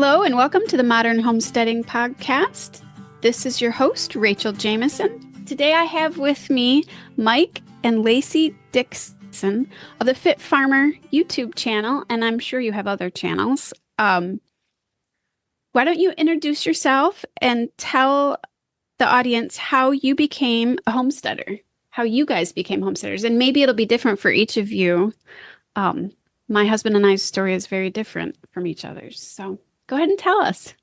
Hello and welcome to the Modern Homesteading Podcast. This is your host, Rachel Jameson. Today I have with me Mike and Lacie Dickson of the Fit Farmer YouTube channel, and I'm sure you have other channels. Why don't you introduce yourself and tell the audience how you became a homesteader, how you guys became homesteaders, and maybe it'll be different for each of you. My husband and I's story is very different from each other's, so go ahead and tell us.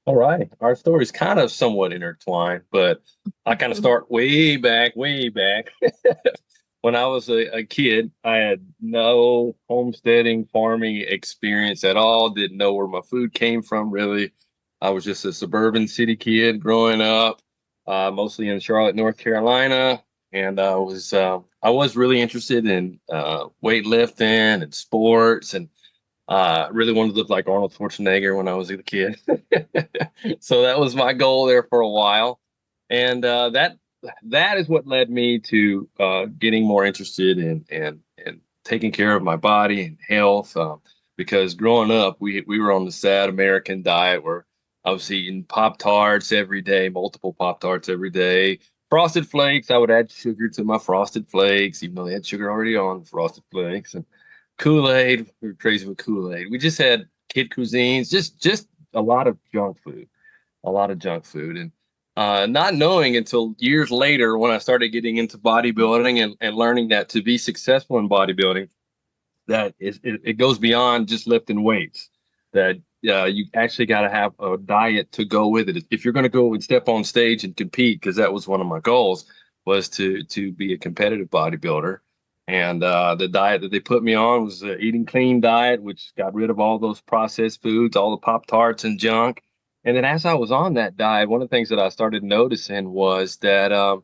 All right. Our story is kind of somewhat intertwined, but I kind of start way back. When I was a kid, I had no homesteading, farming experience at all. Didn't know where my food came from, really. I was just a suburban city kid growing up, mostly in Charlotte, North Carolina. And I was really interested in weightlifting and sports, and really wanted to look like Arnold Schwarzenegger when I was a kid. So that was my goal there for a while. And that is what led me to getting more interested in taking care of my body and health. Because growing up, we were on the sad American diet where I was eating Pop-Tarts every day, multiple Pop-Tarts every day. Frosted Flakes, I would add sugar to my Frosted Flakes, even though they had sugar already on the Frosted Flakes. And Kool-Aid, we were crazy with Kool-Aid. We just had kid cuisines, just a lot of junk food. And not knowing until years later when I started getting into bodybuilding and learning that to be successful in bodybuilding, that it goes beyond just lifting weights, that you actually got to have a diet to go with it. If you're going to go and step on stage and compete, because that was one of my goals, was to be a competitive bodybuilder. And the diet that they put me on was an eating clean diet, which got rid of all those processed foods, all the Pop-Tarts and junk. And then as I was on that diet, one of the things that I started noticing was that I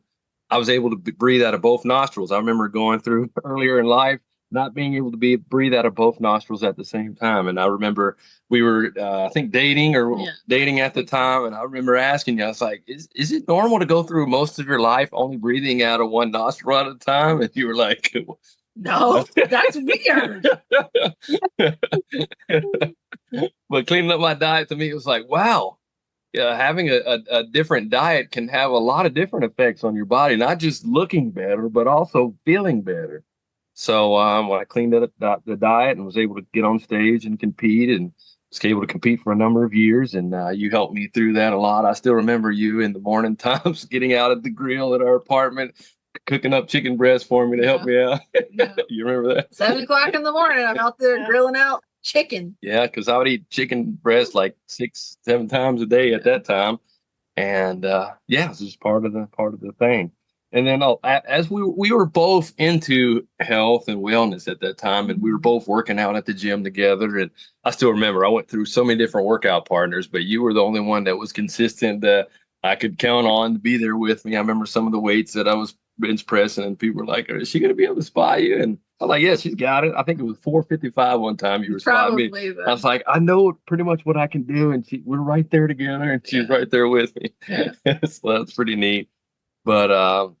was able to breathe out of both nostrils. I remember going through earlier in life, not being able to breathe out of both nostrils at the same time. And I remember we were, I think, dating at the time. And I remember asking you, I was like, is it normal to go through most of your life only breathing out of one nostril at a time? And you were like, no, that's weird. But cleaning up my diet, to me, it was like, wow, having a different diet can have a lot of different effects on your body, not just looking better, but also feeling better. So when I cleaned up the diet and was able to get on stage and compete, and was able to compete for a number of years, and you helped me through that a lot. I still remember you in the morning times getting out at the grill at our apartment, cooking up chicken breast for me to help me out. Yeah. You remember that? 7 o'clock in the morning, I'm out there grilling out chicken. Yeah, because I would eat chicken breast like 6-7 times a day at that time. And it's just part of the thing. And then as we were both into health and wellness at that time, and we were both working out at the gym together. And I still remember I went through so many different workout partners, but you were the only one that was consistent that I could count on to be there with me. I remember some of the weights that I was bench pressing, and people were like, "Is she going to be able to spot you?" And I'm like, "Yeah, she's got it." I think it was 455 one time you were spotting me. Then. I was like, "I know pretty much what I can do," and we're right there together, and she's right there with me. Yeah. So that's pretty neat. But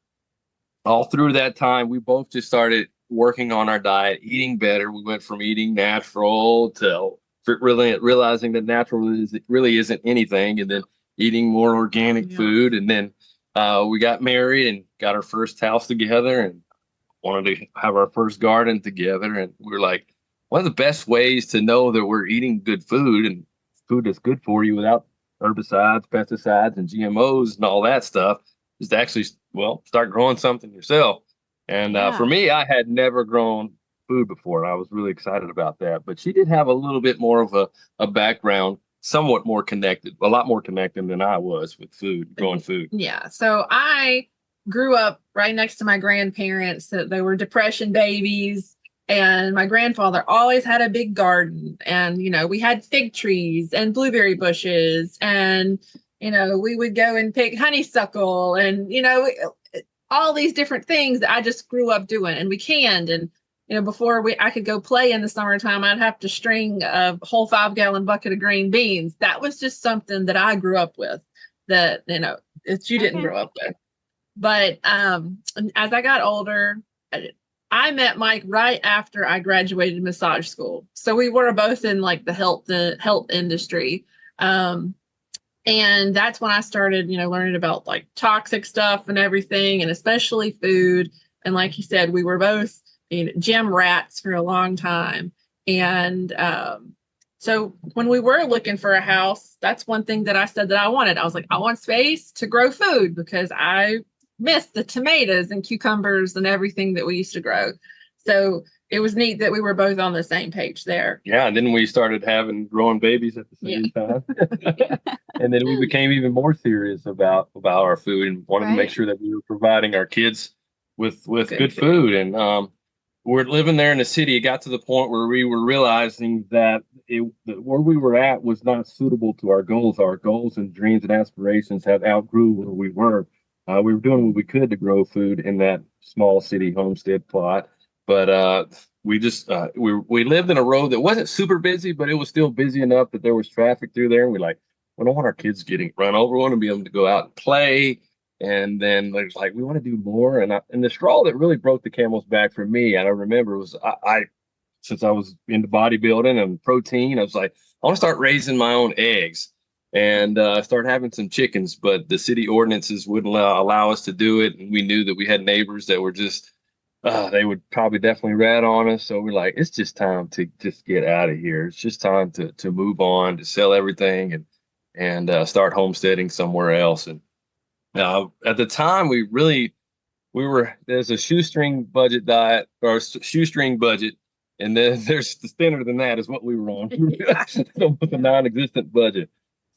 all through that time, we both just started working on our diet, eating better. We went from eating natural to really realizing that natural really isn't anything, and then eating more organic food. And then we got married and got our first house together and wanted to have our first garden together. And we were like, one of the best ways to know that we're eating good food and food that's good for you without herbicides, pesticides, and GMOs and all that stuff is to actually, start growing something yourself. And for me, I had never grown food before. I was really excited about that. But she did have a little bit more of a background, somewhat more connected, a lot more connected than I was with food, growing food. Yeah. So I grew up right next to my grandparents. They were Depression babies. And my grandfather always had a big garden. And, we had fig trees and blueberry bushes. And, we would go and pick honeysuckle and, all these different things that I just grew up doing. And we canned. And, before I could go play in the summertime, I'd have to string a whole 5-gallon bucket of green beans. That was just something that I grew up with that, that you didn't grow up with. But as I got older, I met Mike right after I graduated massage school. So we were both in like the health industry. And that's when I started, learning about like toxic stuff and everything, and especially food. And like you said, we were both gym rats for a long time. And so when we were looking for a house, that's one thing that I said that I wanted. I was like, I want space to grow food because I miss the tomatoes and cucumbers and everything that we used to grow. So it was neat that we were both on the same page there. Yeah, and then we started growing babies at the same time. And then we became even more serious about our food and wanted to make sure that we were providing our kids with good food. And we're living there in the city. It got to the point where we were realizing that where we were at was not suitable to our goals. Our goals and dreams and aspirations had outgrew where we were. We were doing what we could to grow food in that small city homestead plot. But we lived in a road that wasn't super busy, but it was still busy enough that there was traffic through there. And we don't want our kids getting run over. We want to be able to go out and play. And then there's we want to do more. And the straw that really broke the camel's back for me, and I remember, was since I was into bodybuilding and protein, I was like, I want to start raising my own eggs and start having some chickens. But the city ordinances wouldn't allow us to do it. And we knew that we had neighbors that were just, they would probably definitely rat on us. So we're like, it's just time to just get out of here. It's just time to move on, to sell everything and start homesteading somewhere else. And at the time, there's a shoestring budget diet or a shoestring budget. And then there's the thinner than that is what we were on. With a non-existent budget.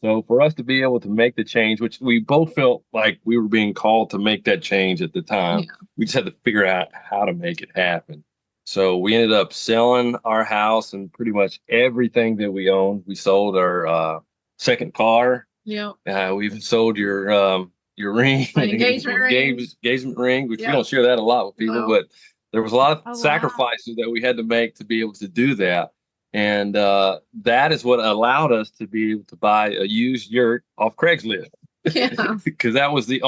So for us to be able to make the change, which we both felt like we were being called to make that change at the time, we just had to figure out how to make it happen. So we ended up selling our house and pretty much everything that we owned. We sold our second car. Yeah. We even sold your ring, engagement ring, which we don't share that a lot with people, but there was a lot of sacrifices that we had to make to be able to do that. And that is what allowed us to be able to buy a used yurt off Craigslist. Yeah. Because that was the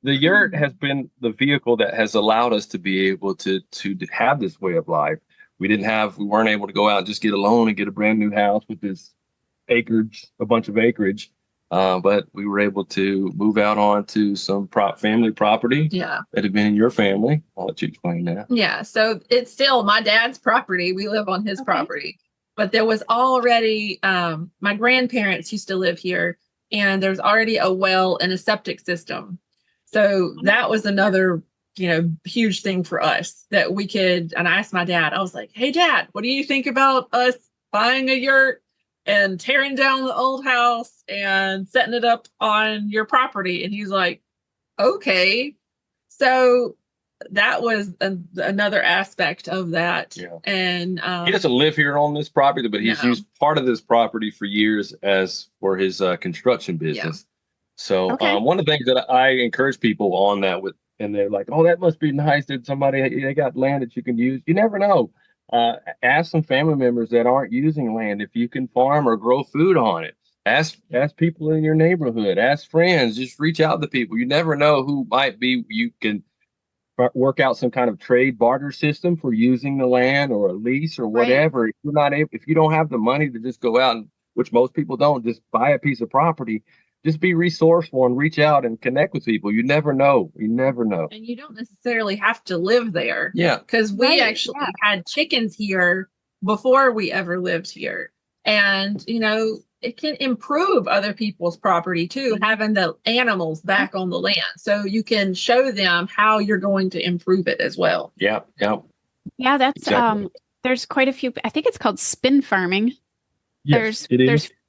yurt has been the vehicle that has allowed us to be able to have this way of life. We weren't able to go out and just get a loan and get a brand new house with this a bunch of acreage. But we were able to move out onto some family property that had been in your family. I'll let you explain that. Yeah, so it's still my dad's property. We live on his property. But there was already, my grandparents used to live here, and there's already a well and a septic system. So that was another, huge thing for us that we could, and I asked my dad, I was like, hey, Dad, what do you think about us buying a yurt and tearing down the old house and setting it up on your property? And he's like, okay. So that was another aspect of that. Yeah. And he doesn't live here on this property, but he's used part of this property for years for his construction business. Yeah. So one of the things that I encourage people on that and they're like, oh, that must be nice that they got land that you can use. You never know. Ask some family members that aren't using land if you can farm or grow food on it. Ask people in your neighborhood. Ask friends. Just reach out to people. You never know who might be. You can work out some kind of trade barter system for using the land or a lease or whatever. Right. If you don't have the money to just go out and, which most people don't, just buy a piece of property. Just be resourceful and reach out and connect with people. You never know. And you don't necessarily have to live there. Yeah. Because we actually had chickens here before we ever lived here. And, it can improve other people's property too, having the animals back on the land. So you can show them how you're going to improve it as well. Yeah. Yeah. Yeah. That's, exactly. There's quite a few, I think it's called spin farming. Yes,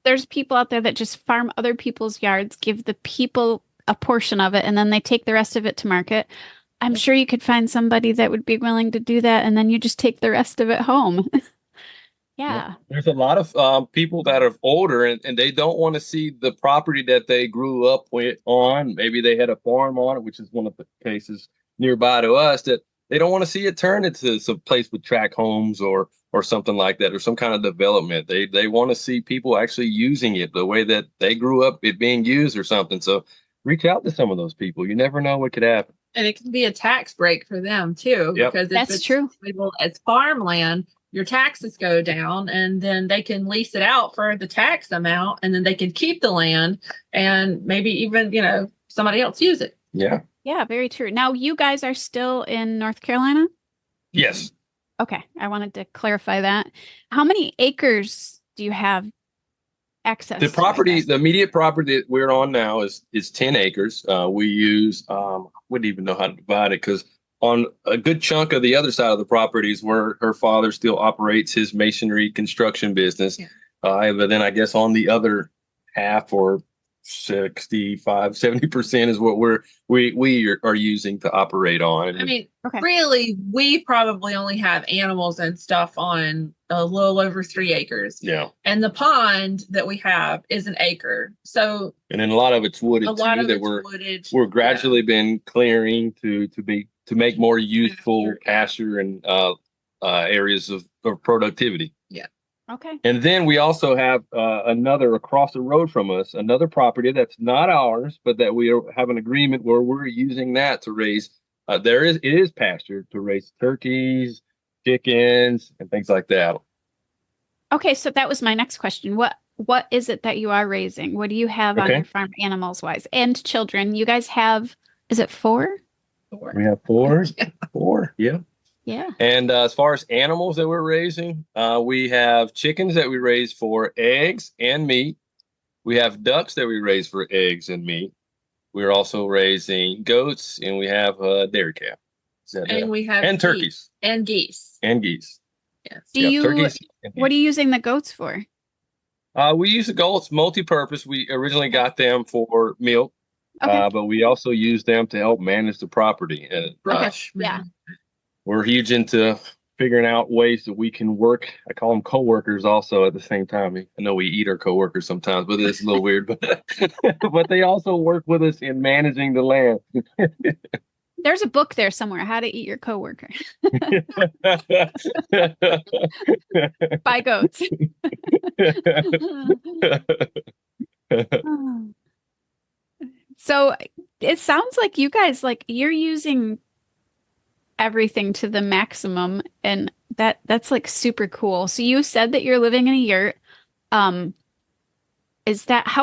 There's people out there that just farm other people's yards, give the people a portion of it, and then they take the rest of it to market. I'm sure you could find somebody that would be willing to do that, and then you just take the rest of it home. Yeah. There's a lot of people that are older and they don't want to see the property that they grew up on. Maybe they had a farm on it, which is one of the cases nearby to us, that they don't want to see it turn into some place with tract homes or something like that, or some kind of development. They want to see people actually using it the way that they grew up it being used or something. So reach out to some of those people. You never know what could happen. And it can be a tax break for them too. Yep. Because that's true. It's farmland, your taxes go down, and then they can lease it out for the tax amount, and then they can keep the land and maybe even, somebody else use it. Yeah. Yeah, very true. Now, you guys are still in North Carolina? Yes. Okay. I wanted to clarify that. How many acres do you have access The to, property, the immediate property that we're on now is 10 acres. We use, wouldn't even know how to divide it, because on a good chunk of the other side of the properties where her father still operates his masonry construction business. Yeah. But then I guess on the other half, or 65-70% is what we are using to operate on. I mean, Okay. really, we probably only have animals and stuff on a little over 3 acres. Yeah. And the pond that we have is an acre. So, And then a lot of it's wooded a lot too, of that it's wooded. we're gradually been clearing to make more useful pasture and areas of productivity. Yeah. Okay. And then we also have another across the road from us, another property that's not ours, but that we have an agreement where we're using that to raise. It is pasture to raise turkeys, chickens, and things like that. Okay, so that was my next question. What is it that you are raising? What do you have on your farm animals wise and children? You guys have, is it 4? We have 4. Yeah. 4. Yeah. Yeah. And as far as animals that we're raising, we have chickens that we raise for eggs and meat. We have ducks that we raise for eggs and meat. We're also raising goats, and we have a dairy cow. And we have and turkeys and geese. and geese. Yes. Turkeys. What are you using the goats for? We use the goats multi-purpose. We originally got them for milk, Okay. but we also use them to help manage the property. Brush. Yeah. We're huge into figuring out ways that we can work. I call them coworkers also at the same time. I know we eat our coworkers sometimes, but it's a little weird. But they also work with us in managing the land. There's a book there somewhere, How to Eat Your Coworker by goats. So it sounds like you guys, you're using everything to the maximum, and that's like super cool. So you said that you're living in a yurt. How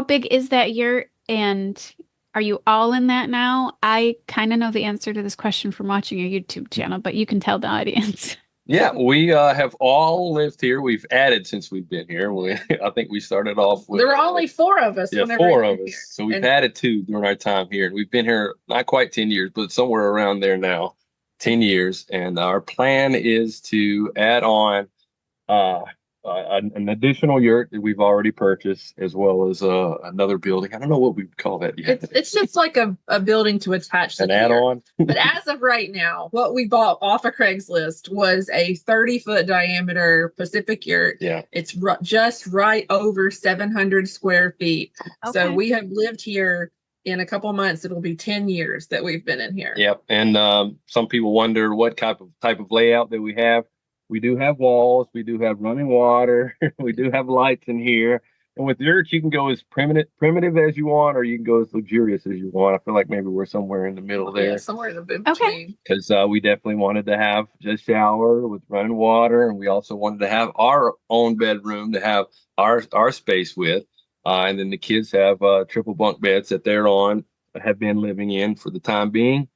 big is that yurt, and are you all in that now? I kind of know the answer to this question from watching your YouTube channel, but you can tell the audience. Yeah, we have all lived here. We've added since we've been here. I think we started off with... There were only 4 of us. Yeah, 4 of us. Here. So we've added 2 during our time here. And we've been here not quite 10 years, but somewhere around there now, 10 years. And our plan is to add on an additional yurt that we've already purchased, as well as another building. I don't know what we would call that yet. It's just like a building to attach to an add-on. But as of right now, what we bought off of Craigslist was a 30-foot diameter Pacific yurt. Yeah. It's just right over 700 square feet. Okay. So we have lived here. In a couple of months, it'll be 10 years that we've been in here. Yep. And some people wonder what type of layout that we have. We do have walls. We do have running water. We do have lights in here. And with yurts, you can go as primitive as you want, or you can go as luxurious as you want. I feel like maybe we're somewhere in the middle there. Yeah, somewhere in the between. Okay. Because we definitely wanted to have a shower with running water, and we also wanted to have our own bedroom to have our space with. And then the kids have triple bunk beds that they're on, have been living in for the time being.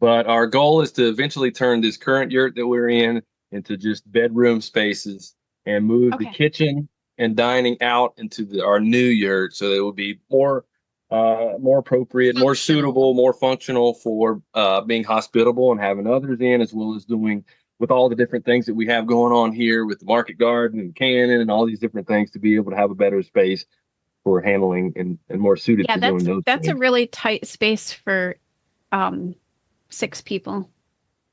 But our goal is to eventually turn this current yurt that we're in into just bedroom spaces and move the kitchen and dining out into our new yurt, so that it will be more appropriate, more suitable, more functional for being hospitable and having others in, as well as doing with all the different things that we have going on here with the market garden and cannon and all these different things, to be able to have a better space for handling and more suited to doing those that's things. a really tight space for 6 people.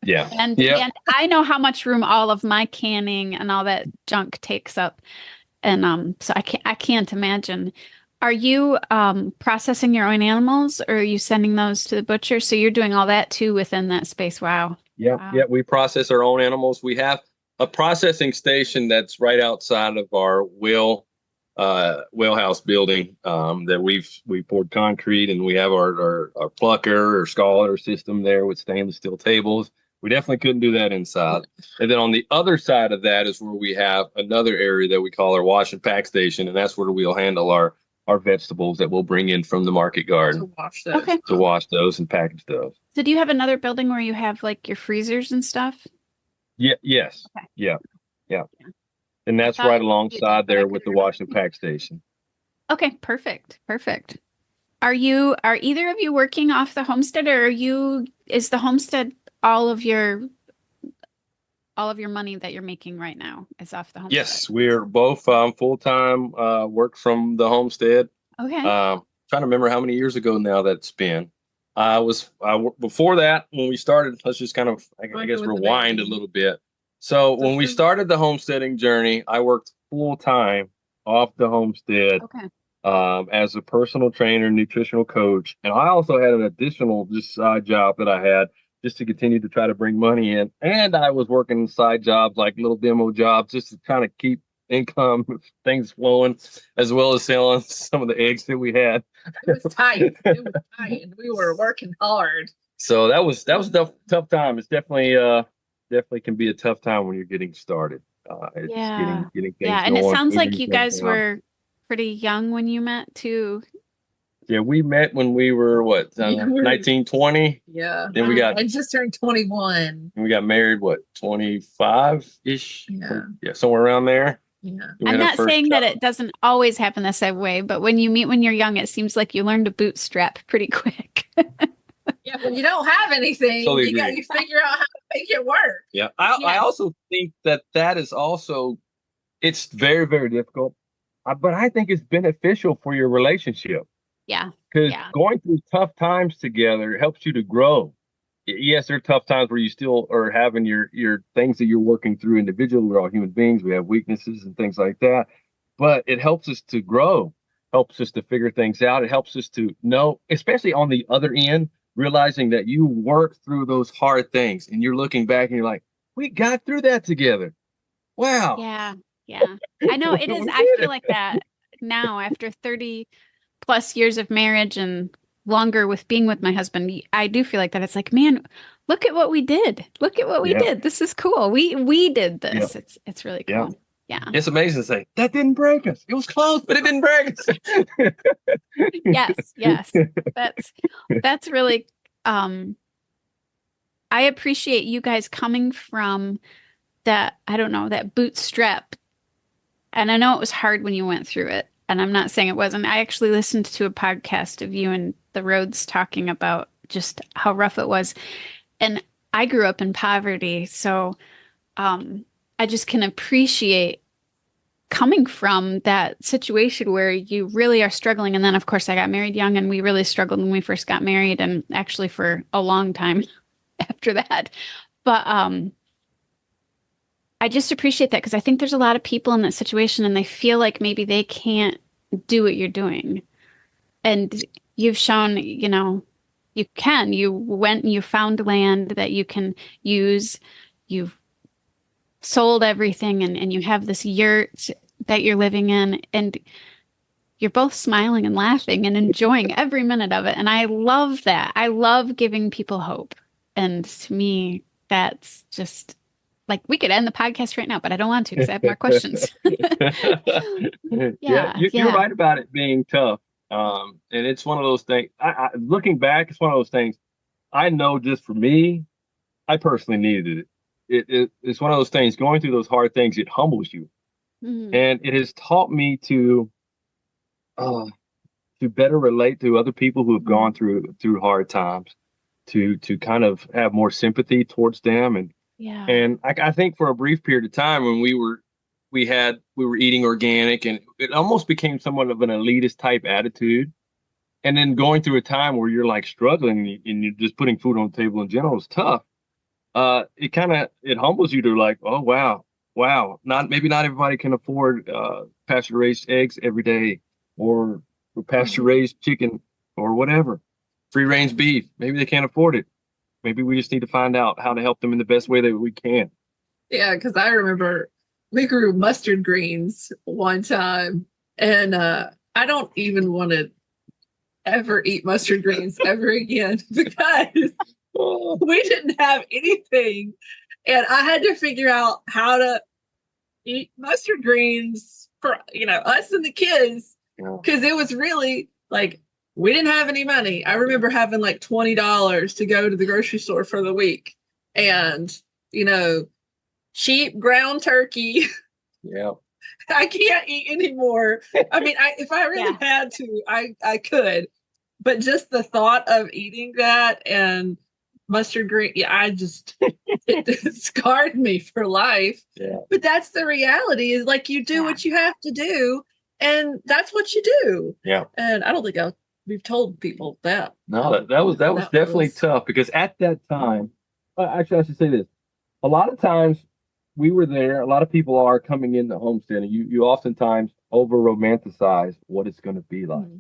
Yeah. And I know how much room all of my canning and all that junk takes up. And so I can't imagine. Are you processing your own animals, or are you sending those to the butcher? So you're doing all that too within that space. Wow. Yeah. Wow. Yeah. We process our own animals. We have a processing station that's right outside of our wellhouse building that we poured concrete, and we have our plucker or scaller system there with stainless steel tables. We definitely couldn't do that inside. And then on the other side of that is where we have another area that we call our wash and pack station. And that's where we'll handle our vegetables that we'll bring in from the market garden To wash those and package those. So do you have another building where you have like your freezers and stuff? Yeah. Yes. Okay. Yeah. And that's right alongside there with the wash and pack station. Okay. Perfect. Are either of you working off the homestead, or is the homestead all of your money that you're making right now is off the homestead? Yes, we're both full-time work from the homestead. Okay. Trying to remember how many years ago now that's been. Before that, when we started, let's just kind of, I guess, rewind a little bit. So when we started the homesteading journey, I worked full-time off the homestead. As a personal trainer, nutritional coach. And I also had an additional just side job that I had just to continue to try to bring money in. And I was working side jobs, like little demo jobs, just to kind of keep income, things flowing, as well as selling some of the eggs that we had. It was tight. We were working hard. So that was a tough time. It's definitely can be a tough time when you're getting started. It's getting things and going, it sounds like you guys were pretty young when you met too. Yeah, we met when we were 19, 20. Yeah. Then I just turned 21. And we got married 25-ish. Yeah, somewhere around there. Yeah. I'm not saying that it doesn't always happen the same way, but when you meet when you're young, it seems like you learn to bootstrap pretty quick. Yeah, when you don't have anything, totally you figure out how to make it work. Yeah, I also think that is also, it's very, very difficult, but I think it's beneficial for your relationship. Yeah. Because going through tough times together helps you to grow. Yes, there are tough times where you still are having your things that you're working through individually. We're all human beings. We have weaknesses and things like that. But it helps us to grow, helps us to figure things out. It helps us to know, especially on the other end, realizing that you worked through those hard things and you're looking back and you're like, we got through that together. Wow. Yeah. I know it is. I feel like that now after 30 plus years of marriage and longer with being with my husband. I do feel like that. It's like, man, look at what we did. Look at what we did. This is cool. We did this. It's really cool. Yeah. It's amazing to say that didn't break us. It was close, but it didn't break us. Yes. That's really, I appreciate you guys coming from that, I don't know, that bootstrap. And I know it was hard when you went through it. And I'm not saying it wasn't. I actually listened to a podcast of you and the Rhodes talking about just how rough it was. And I grew up in poverty. So I just can appreciate coming from that situation where you really are struggling. And then, of course, I got married young and we really struggled when we first got married, and actually for a long time after that. But I just appreciate that, because I think there's a lot of people in that situation and they feel like maybe they can't do what you're doing. And you've shown, you can. You went and you found land that you can use. You've sold everything and you have this yurt that you're living in, and you're both smiling and laughing and enjoying every minute of it. And I love that. I love giving people hope. And to me, that's just like, we could end the podcast right now, but I don't want to because I have more questions. You're right about it being tough. And it's one of those things, looking back, it's one of those things I know just for me, I personally needed it. It's one of those things, going through those hard things, it humbles you. Mm-hmm. And it has taught me to better relate to other people who have gone through hard times, to kind of have more sympathy towards them. And I think for a brief period of time when we were eating organic, and it almost became somewhat of an elitist type attitude. And then going through a time where you're like struggling and you're just putting food on the table in general is tough. It humbles you to like, oh, wow. Maybe not everybody can afford pasture raised eggs every day, or pasture raised chicken, or whatever, free range beef. Maybe they can't afford it. Maybe we just need to find out how to help them in the best way that we can. Yeah, because I remember we grew mustard greens one time, and I don't even want to ever eat mustard greens ever again, because We didn't have anything. And I had to figure out how to eat mustard greens for, us and the kids. Because it was really like, we didn't have any money. I remember having like $20 to go to the grocery store for the week. And, cheap ground turkey. Yeah. I can't eat anymore. I mean, if I really had to, I could. But just the thought of eating that and mustard green, it scarred me for life. Yeah. But that's the reality, is like, you do what you have to do, and that's what you do. Yeah. And I don't think we've told people that. No, that was definitely tough, because at that time, actually I should say this. A lot of times we were there, a lot of people are coming into homestead, and you oftentimes over romanticize what it's going to be like. Mm-hmm.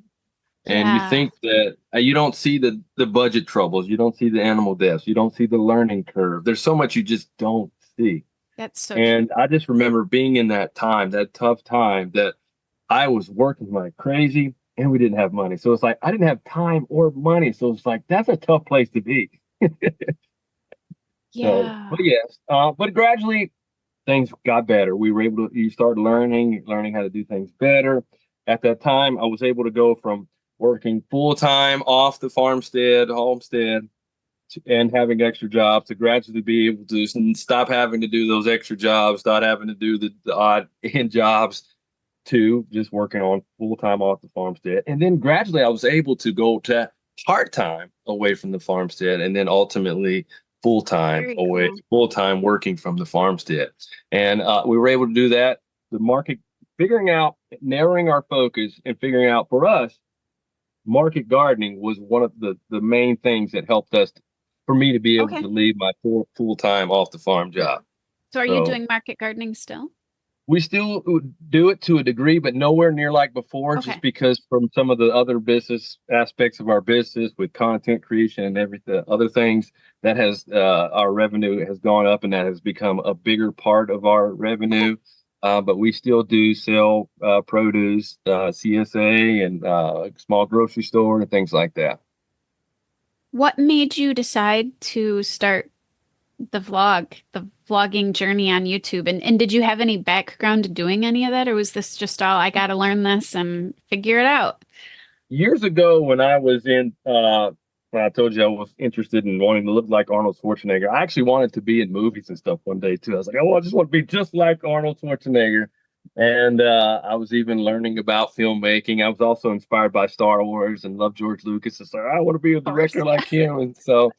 And you think that you don't see the budget troubles, you don't see the animal deaths, you don't see the learning curve. There's so much you just don't see. That's so And true. I just remember being in that time, that tough time, that I was working like crazy and we didn't have money. So it's like I didn't have time or money. So it's like that's a tough place to be. Yeah. So, but yes, but gradually things got better. We were able to, you started learning how to do things better. At that time, I was able to go from working full-time off the homestead, and having extra jobs, to gradually be able to stop having to do those extra jobs, start having to do the odd end jobs, to just working on full-time off the farmstead. And then gradually I was able to go to part-time away from the farmstead, and then ultimately full-time working from the farmstead. And we were able to do that. The market, narrowing our focus and figuring out for us, market gardening was one of the main things that helped us, for me to be able to leave my full-time off the farm job. So are you doing market gardening still? We still do it to a degree, but nowhere near like before, just because from some of the other business aspects of our business with content creation and everything, other things, that has our revenue has gone up, and that has become a bigger part of our revenue. But we still do sell produce, CSA, and small grocery store and things like that. What made you decide to start the vlogging journey on YouTube? And did you have any background to doing any of that? Or was this just all, I got to learn this and figure it out? Years ago, when I was when I told you I was interested in wanting to look like Arnold Schwarzenegger, I actually wanted to be in movies and stuff one day too. I was like, oh, I just want to be just like Arnold Schwarzenegger. And I was even learning about filmmaking. I was also inspired by Star Wars and loved George Lucas. So I want to be a director like him. And so,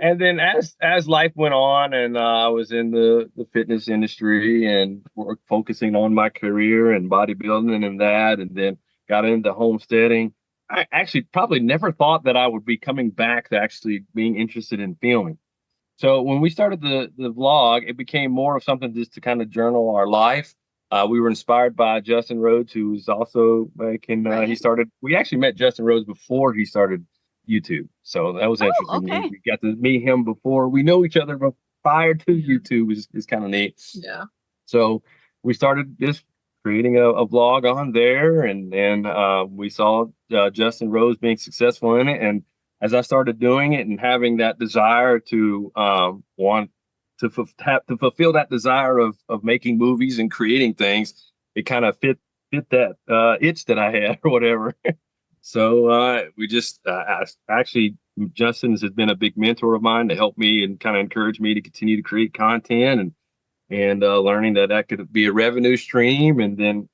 and then as life went on, and I was in the fitness industry and focusing on my career and bodybuilding and that, and then got into homesteading. I actually probably never thought that I would be coming back to actually being interested in filming. So when we started the vlog, it became more of something just to kind of journal our life. We were inspired by Justin Rhodes, who was also making, we actually met Justin Rhodes before he started YouTube. So that was interesting. Okay. We got to meet him before. We know each other prior to YouTube, is kind of neat. Yeah. So we started just creating a vlog on there, and we saw Justin Rhodes being successful in it. And as I started doing it and having that desire to want to fulfill that desire of making movies and creating things, it kind of fit that itch that I had or whatever. So we just actually, Justin has been a big mentor of mine to help me and kind of encourage me to continue to create content, and learning that could be a revenue stream. And then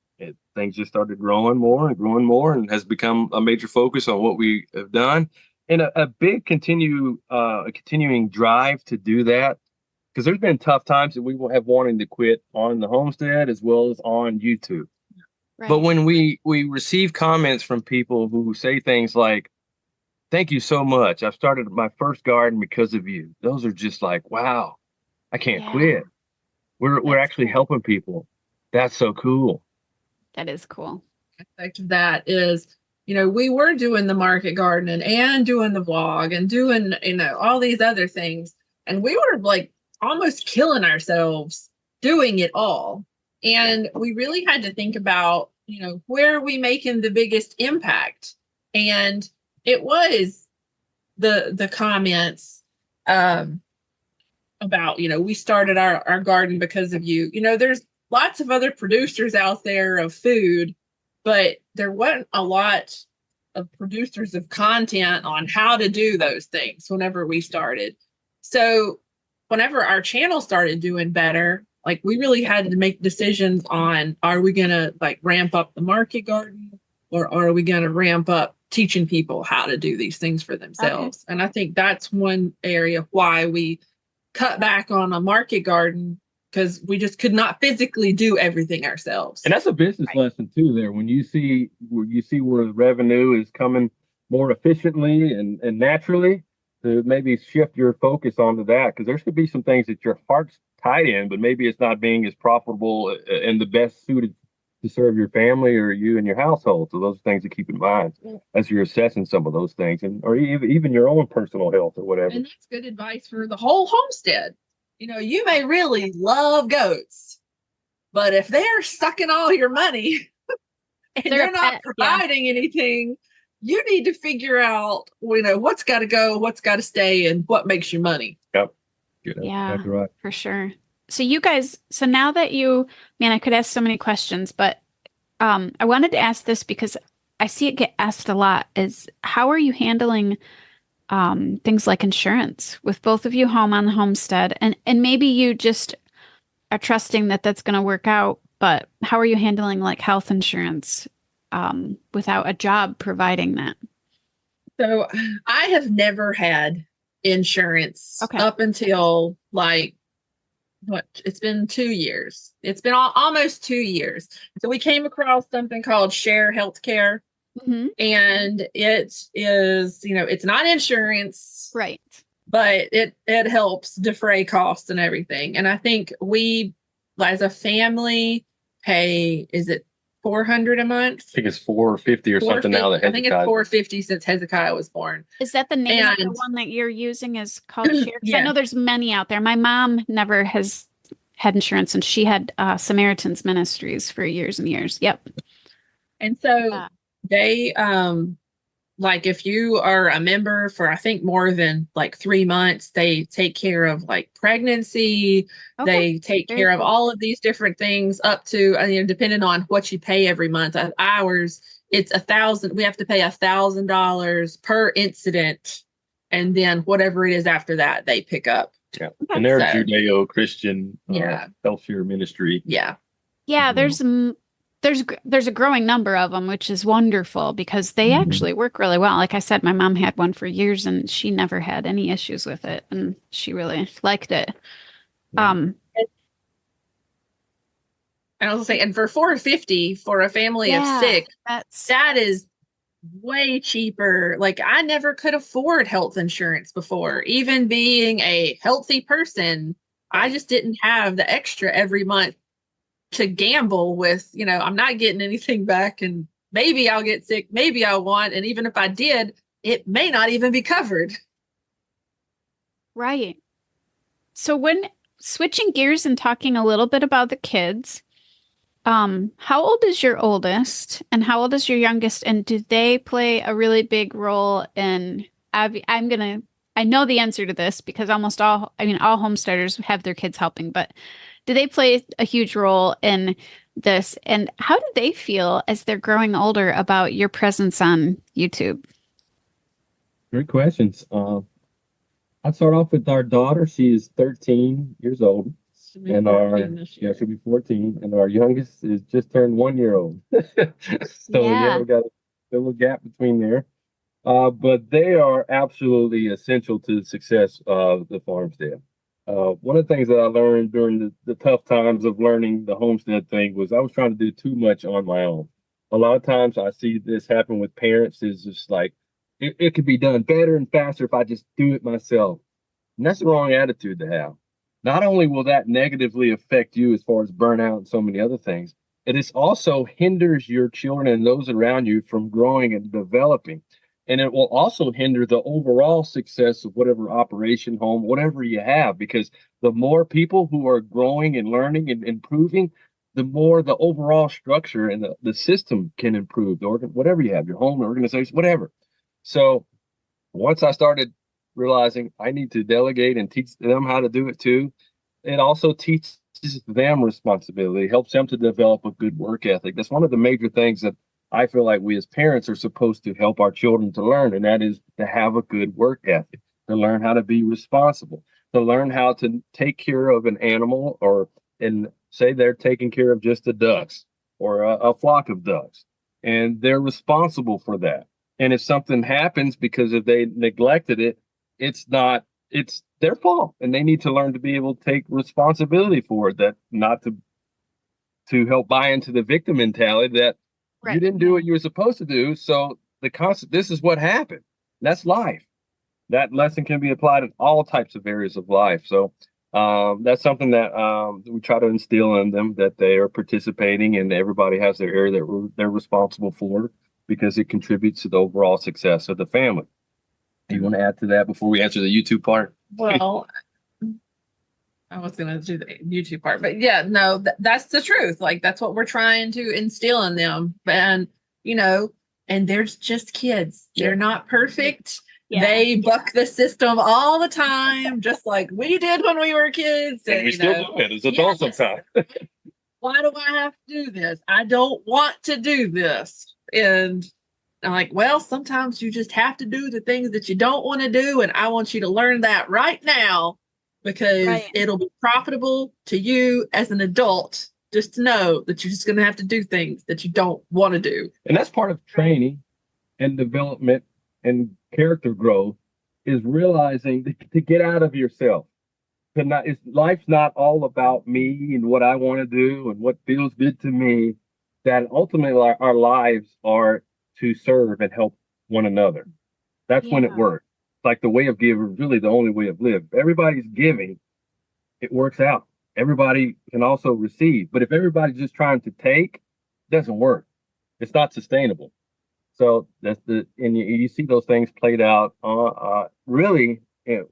things just started growing more and has become a major focus on what we have done, and a big continuing drive to do that, because there's been tough times that we will have wanting to quit on the homestead as well as on YouTube. Right. But when we receive comments from people who say things like, "Thank you so much. I've started my first garden because of you." Those are just like, wow, I can't quit. We're actually helping people. That's so cool. That is cool. Aspect of that is, we were doing the market gardening and doing the vlog and doing, all these other things. And we were like almost killing ourselves doing it all. And we really had to think about, where are we making the biggest impact? And it was the comments about, we started our garden because of you. There's lots of other producers out there of food, but there wasn't a lot of producers of content on how to do those things whenever we started. So whenever our channel started doing better, like we really had to make decisions on, are we going to like ramp up the market garden, or are we going to ramp up teaching people how to do these things for themselves? Okay. And I think that's one area why we cut back on a market garden, because we just could not physically do everything ourselves. And that's a business lesson too there. When you see where the revenue is coming more efficiently and naturally, to maybe shift your focus onto that, because there should be some things that your heart's tied in, but maybe it's not being as profitable and the best suited to serve your family or you and your household. So those are things to keep in mind as you're assessing some of those things, and or even your own personal health or whatever. And that's good advice for the whole homestead. You may really love goats, but if they're sucking all your money and they're not providing anything, you need to figure out, what's got to go, what's got to stay, and what makes you money. Yep. Yeah, exactly right. For sure. So you guys, now that I could ask so many questions, but I wanted to ask this because I see it get asked a lot, is how are you handling things like insurance with both of you home on the homestead? And maybe you just are trusting that that's going to work out, but how are you handling like health insurance without a job providing that? So I have never had insurance up until it's been 2 years. It's been almost 2 years. So we came across something called Share Healthcare. Mm-hmm. And it is, it's not insurance, right? But it helps defray costs and everything. And I think we, as a family, pay, is it $400 a month? I think it's $450 or something now. I think it's $450 since Hezekiah was born. Is that the name of the one that you're using is called Share? Yeah. I know there's many out there. My mom never has had insurance, and she had Samaritan's Ministries for years and years. Yep. And so they, if you are a member for, I think, more than 3 months, they take care of pregnancy. They take care of all of these different things up to, depending on what you pay every month. Ours, it's $1,000. We have to pay $1,000 per incident. And then whatever it is after that, they pick up. Yeah. And they're a Judeo-Christian healthcare ministry. Yeah. Yeah. There's a growing number of them, which is wonderful because they actually work really well. Like I said, my mom had one for years and she never had any issues with it, and she really liked it. And I was saying, and for $450 for a family of 6, that is way cheaper. I never could afford health insurance before, even being a healthy person. I just didn't have the extra every month to gamble with. I'm not getting anything back, and maybe I'll get sick, maybe I won't, and even if I did, it may not even be covered. Right. So when switching gears and talking a little bit about the kids, how old is your oldest and how old is your youngest, and do they play a really big role in, I know the answer to this because almost all homesteaders have their kids helping, but do they play a huge role in this? And how do they feel as they're growing older about your presence on YouTube? Great questions. I'd start off with our daughter. She is 13 years old. And she'll be 14. And our youngest is just turned 1 year old. We got a little gap between there. But they are absolutely essential to the success of the farmstead. One of the things that I learned during the tough times of learning the homestead thing was I was trying to do too much on my own. A lot of times I see this happen with parents, is just it could be done better and faster if I just do it myself. And that's the wrong attitude to have. Not only will that negatively affect you as far as burnout and so many other things, it also hinders your children and those around you from growing and developing. And it will also hinder the overall success of whatever operation, home, whatever you have, because the more people who are growing and learning and improving, the more the overall structure and the system can improve, whatever you have, your home, organization, whatever. So once I started realizing I need to delegate and teach them how to do it too. It also teaches them responsibility, helps them to develop a good work ethic. That's one of the major things that I feel like we as parents are supposed to help our children to learn, and that is to have a good work ethic, to learn how to be responsible, to learn how to take care of an animal, or and say they're taking care of just the ducks or a flock of ducks, and they're responsible for that. And if something happens because if they neglected it, it's their fault, and they need to learn to be able to take responsibility for it. That not to help buy into the victim mentality that you didn't do what you were supposed to do. So this is what happened. That's life. That lesson can be applied in all types of areas of life. So that's something that we try to instill in them, that they are participating and everybody has their area that they're responsible for, because it contributes to the overall success of the family. Do you want to add to that before we answer the YouTube part? Well, I was going to do the YouTube part, but yeah, no, that's the truth. Like, that's what we're trying to instill in them. And, and they're just kids. Yeah. They're not perfect. Yeah. They buck the system all the time, just like we did when we were kids. And we still do it as adults sometimes. Why do I have to do this? I don't want to do this. And I'm like, well, sometimes you just have to do the things that you don't want to do. And I want you to learn that right now, because it'll be profitable to you as an adult, just to know that you're just going to have to do things that you don't want to do. And that's part of training and development and character growth, is realizing to get out of yourself. Life's not all about me and what I want to do and what feels good to me. That ultimately our lives are to serve and help one another. That's when it works. Like the way of giving is really the only way of live. Everybody's giving, it works out. Everybody can also receive. But if everybody's just trying to take, it doesn't work. It's not sustainable. So and you see those things played out really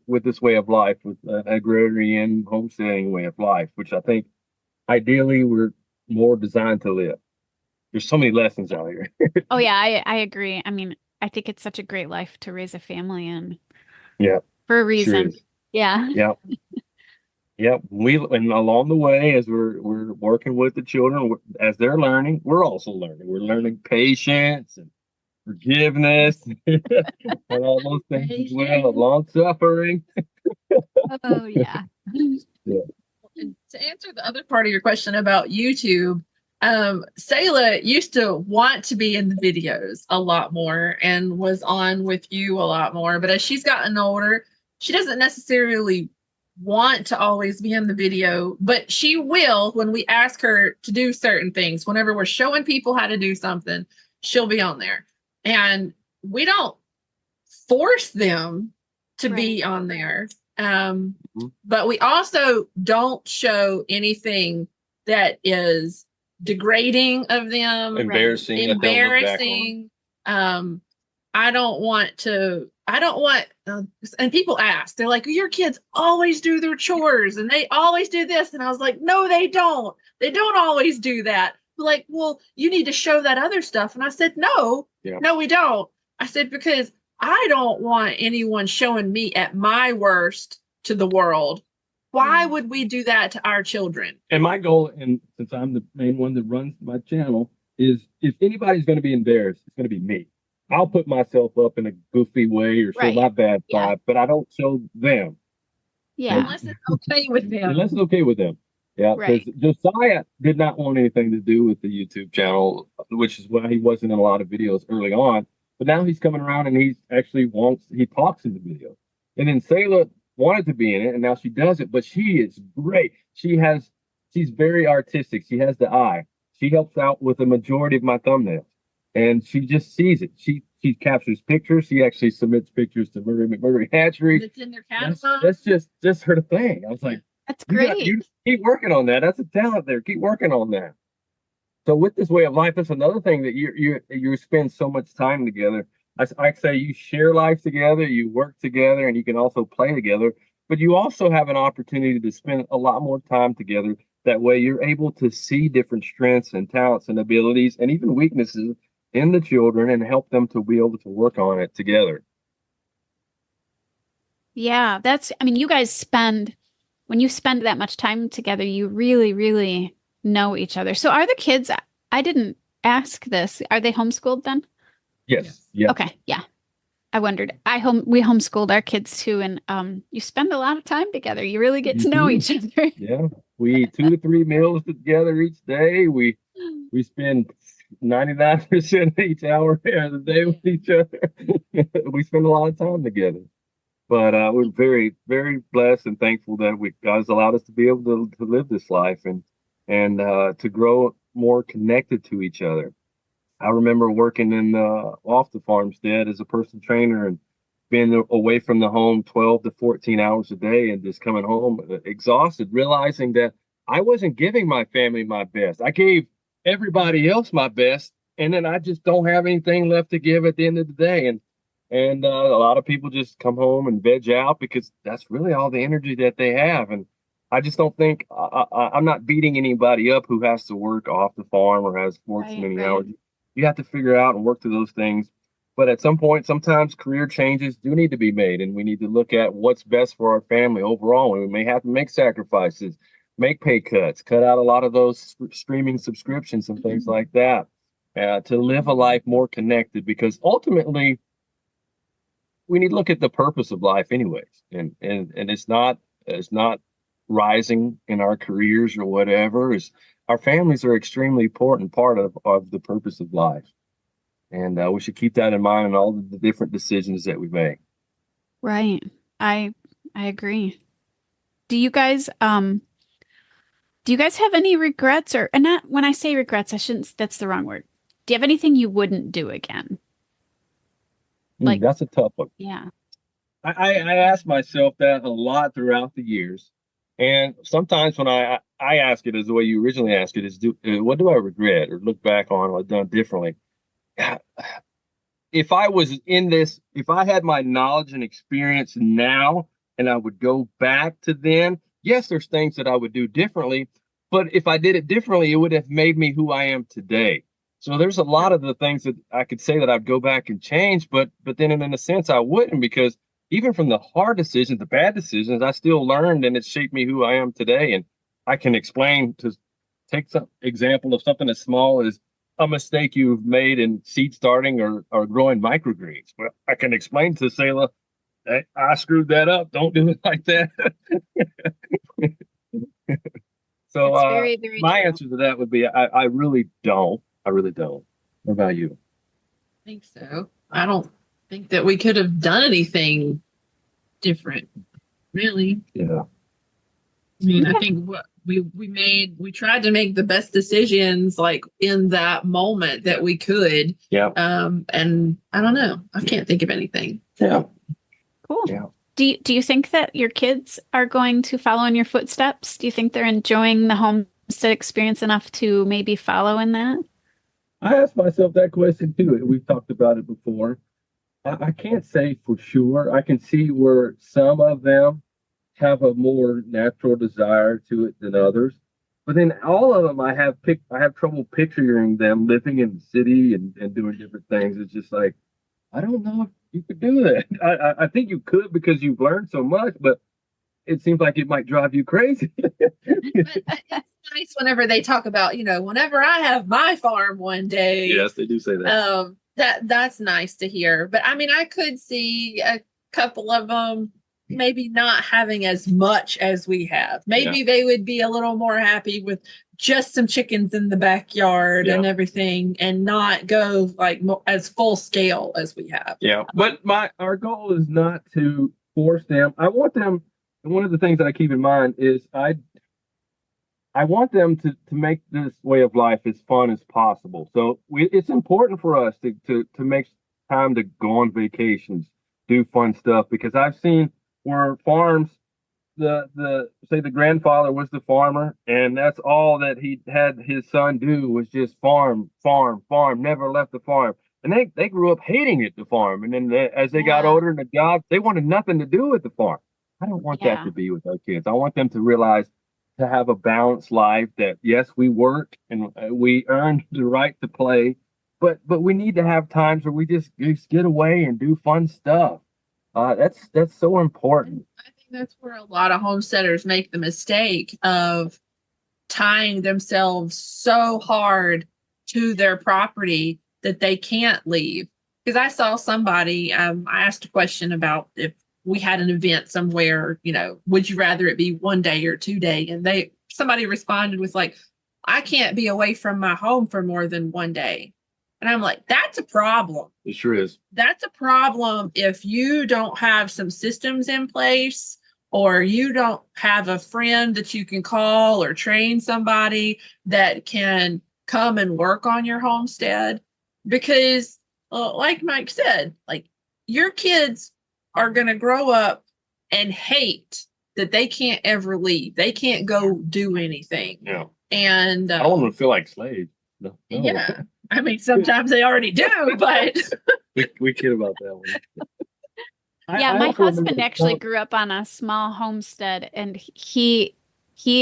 with this way of life, with an agrarian homesteading way of life, which I think ideally we're more designed to live. There's so many lessons out here. Oh yeah, I agree. I mean, I think it's such a great life to raise a family in. Yeah. For a reason. Sure. Yeah. Yeah. Yeah. And along the way, as we're working with the children, as they're learning, we're also learning. We're learning patience and forgiveness and all those things as well. Long suffering. Oh yeah. Yeah. And to answer the other part of your question about YouTube, Selah used to want to be in the videos a lot more and was on with you a lot more. But as she's gotten older, she doesn't necessarily want to always be in the video, but she will when we ask her to do certain things. Whenever we're showing people how to do something, she'll be on there. And we don't force them to be on there. But we also don't show anything that is degrading of them, embarrassing. I don't want, and people ask, they're like, your kids always do their chores and they always do this. And I was like, no, they don't. They don't always do that. Like, well, you need to show that other stuff. And I said, no, we don't. I said, because I don't want anyone showing me at my worst to the world. Why would we do that to our children? And my goal, and since I'm the main one that runs my channel, is if anybody's going to be embarrassed, it's going to be me. I'll put myself up in a goofy way or show my bad side, but I don't show them. Yeah. Unless it's okay with them. Yeah, because Josiah did not want anything to do with the YouTube channel, which is why he wasn't in a lot of videos early on. But now he's coming around and he talks in the video. And then Selah wanted to be in it, and now she does it, but she is great. She's very artistic. She has the eye. She helps out with the majority of my thumbnails, and she just sees it. She captures pictures. She actually submits pictures to Murray McMurray Hatchery. It's in their catalog. That's just her thing. I was like, that's great. You keep working on that. That's a talent there. Keep working on that. So with this way of life, that's another thing that you spend so much time together. I say you share life together, you work together, and you can also play together. But you also have an opportunity to spend a lot more time together. That way you're able to see different strengths and talents and abilities and even weaknesses in the children and help them to be able to work on it together. Yeah, I mean, you guys when you spend that much time together, you really, really know each other. So are the kids, I didn't ask this, are they homeschooled then? Yes. Yeah. Okay, yeah. I wondered. We homeschooled our kids too, and you spend a lot of time together. You really get You to know do. each other. Yeah. We eat 2 to 3 meals together each day. We spend 99% of each hour of the day with each other. We spend a lot of time together. But we're very, very blessed and thankful that God has allowed us to be able to live this life and to grow more connected to each other. I remember working in off the farmstead as a personal trainer and being away from the home 12 to 14 hours a day and just coming home exhausted, realizing that I wasn't giving my family my best. I gave everybody else my best, and then I just don't have anything left to give at the end of the day. And a lot of people just come home and veg out because that's really all the energy that they have. And I just don't think I'm not beating anybody up who has to work off the farm or has worked so many hours. You have to figure out and work through those things. But at some point, sometimes career changes do need to be made, and we need to look at what's best for our family overall. And we may have to make sacrifices, make pay cuts, cut out a lot of those streaming subscriptions and things like that to live a life more connected. Because ultimately, we need to look at the purpose of life, anyways. And it's not rising in our careers or whatever. Is our families are extremely important part of the purpose of life. And we should keep that in mind in all the different decisions that we make. Right. I agree. Do you guys have any regrets and not when I say regrets, that's the wrong word. Do you have anything you wouldn't do again? Like That's a tough one. Yeah. I ask myself that a lot throughout the years. And sometimes when I ask it as the way you originally asked it is, what do I regret or look back on or done differently? If I had my knowledge and experience now and I would go back to then, yes, there's things that I would do differently. But if I did it differently, it would have made me who I am today. So there's a lot of the things that I could say that I'd go back and change, but then in a sense I wouldn't, because even from the hard decisions, the bad decisions, I still learned and it shaped me who I am today. And I can explain to take some example of something as small as a mistake you've made in seed starting or growing microgreens. Well, I can explain to Selah, hey, I screwed that up. Don't do it like that. So very, very my true. answer to that would be I really don't. I really don't. What about you? I think so. I don't think that we could have done anything different, really. Yeah. I mean, I think what we tried to make the best decisions like in that moment that we could. Yeah. And I don't know. I can't think of anything. Yeah. Cool. Yeah. Do you think that your kids are going to follow in your footsteps? Do you think they're enjoying the homestead experience enough to maybe follow in that? I asked myself that question too. We've talked about it before. I can't say for sure. I can see where some of them have a more natural desire to it than others. But then all of them, I have trouble picturing them living in the city and doing different things. It's just like, I don't know if you could do that. I think you could because you've learned so much, but it seems like it might drive you crazy. It's nice whenever they talk about, whenever I have my farm one day. Yes, they do say that. That's nice to hear. But I mean, I could see a couple of them maybe not having as much as we have. Maybe they would be a little more happy with just some chickens in the backyard and everything, and not go like as full scale as we have. Yeah, but our goal is not to force them. I want them. And one of the things that I keep in mind is I want them to make this way of life as fun as possible. So it's important for us to make time to go on vacations, do fun stuff, because I've seen where farms, the grandfather was the farmer, and that's all that he had his son do was just farm, never left the farm. And they grew up hating it, the farm. And then as they got older in the job, they wanted nothing to do with the farm. I don't want that to be with our kids. I want them to realize to have a balanced life that, yes, we work and we earn the right to play, but we need to have times where we just get away and do fun stuff. That's so important. I think that's where a lot of homesteaders make the mistake of tying themselves so hard to their property that they can't leave. Because I saw somebody, I asked a question about if we had an event somewhere, would you rather it be 1 day or 2 day? And somebody responded with like, I can't be away from my home for more than 1 day. And I'm like, that's a problem. It sure is. That's a problem if you don't have some systems in place, or you don't have a friend that you can call or train somebody that can come and work on your homestead. Because like Mike said, like your kids are going to grow up and hate that they can't ever leave. They can't go do anything. Yeah. And I don't want them to feel like slaves. No. Yeah. I mean, sometimes they already do, but we kid about that one. Yeah, my husband actually grew up on a small homestead, and he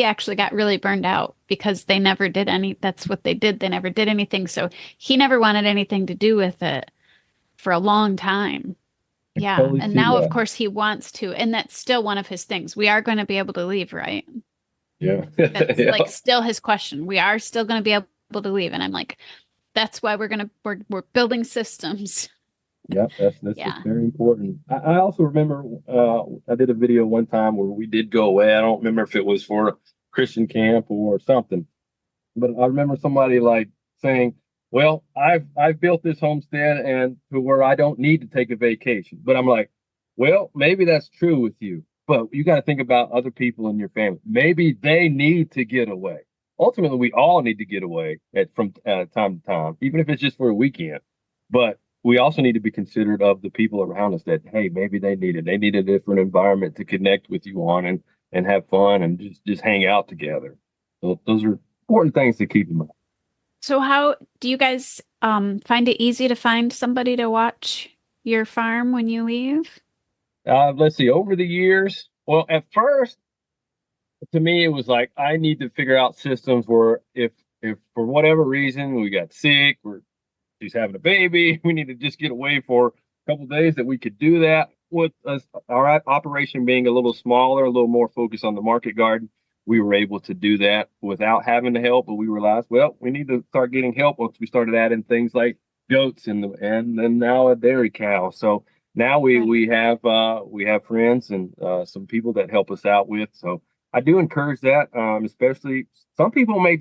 actually got really burned out because they never did that's what they did. They never did anything. So he never wanted anything to do with it for a long time. Yeah. Totally, and now, of course, he wants to. And that's still one of his things. We are going to be able to leave, right? Yeah. That's like still his question. We are still going to be able to leave. And I'm like, that's why we're building systems. Yeah, that's very important. I also remember I did a video one time where we did go away. I don't remember if it was for a Christian camp or something, but I remember somebody like saying, well, I've built this homestead and to where I don't need to take a vacation. But I'm like, well, maybe that's true with you, but you got to think about other people in your family. Maybe they need to get away. Ultimately, we all need to get away from time to time, even if it's just for a weekend. But we also need to be considerate of the people around us that, hey, maybe they need it. They need a different environment to connect with you on and have fun and just hang out together. So those are important things to keep in mind. So how do you guys find it easy to find somebody to watch your farm when you leave? Let's see, over the years, well, at first, to me, it was like, I need to figure out systems where if for whatever reason we got sick, she's having a baby, we need to just get away for a couple of days, that we could do that. With us, our operation being a little smaller, a little more focused on the market garden, we were able to do that without having to help. But we realized, well, we need to start getting help once we started adding things like goats and then now a dairy cow. So now we have friends and some people that help us out with. So I do encourage that, especially some people may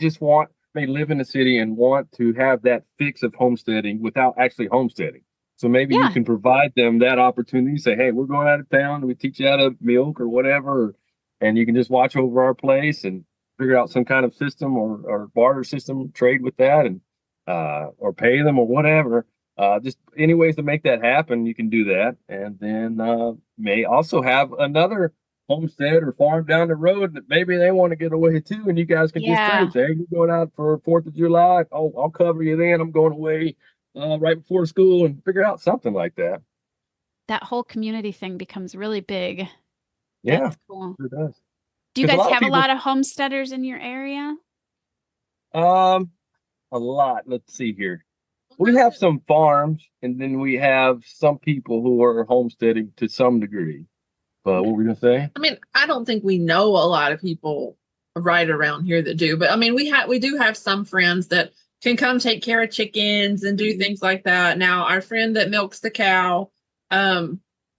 live in the city and want to have that fix of homesteading without actually homesteading. So maybe you can provide them that opportunity. Say, hey, we're going out of town. We teach you how to milk or whatever, and you can just watch over our place and figure out some kind of system or barter system, trade with that, and or pay them or whatever. Just any ways to make that happen, you can do that. And then may also have another homestead or farm down the road that maybe they want to get away too, and you guys can just trade. Say, hey, you're going out for 4th of July. Oh, I'll cover you then. I'm going away right before school, and figure out something like that. That whole community thing becomes really big. Yeah, that's cool. It does. Do you guys have a lot of homesteaders in your area? A lot. Let's see here. We have some farms, and then we have some people who are homesteading to some degree. But what were we gonna say? I mean, I don't think we know a lot of people right around here that do, but I mean, we do have some friends that can come take care of chickens and do things like that. Now, our friend that milks the cow,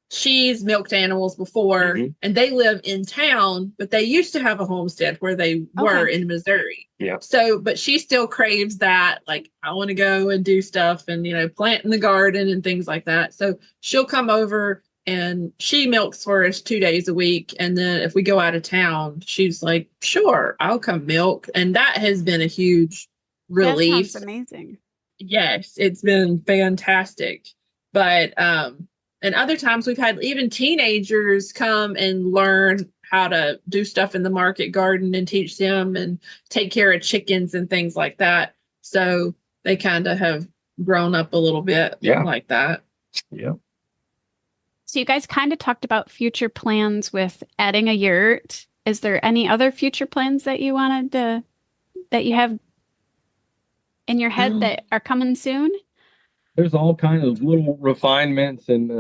she's milked animals before, and they live in town, but they used to have a homestead where they were in Missouri. Yeah. So, but she still craves that, like, I want to go and do stuff and, plant in the garden and things like that. So she'll come over and she milks for us 2 days a week. And then if we go out of town, she's like, sure, I'll come milk. And that has been a huge relief. That sounds amazing. Yes, it's been fantastic. But, and other times we've had even teenagers come and learn how to do stuff in the market garden and teach them and take care of chickens and things like that. So they kind of have grown up a little bit like that. Yeah. So you guys kind of talked about future plans with adding a yurt. Is there any other future plans that you have in your head that are coming soon? There's all kinds of little refinements and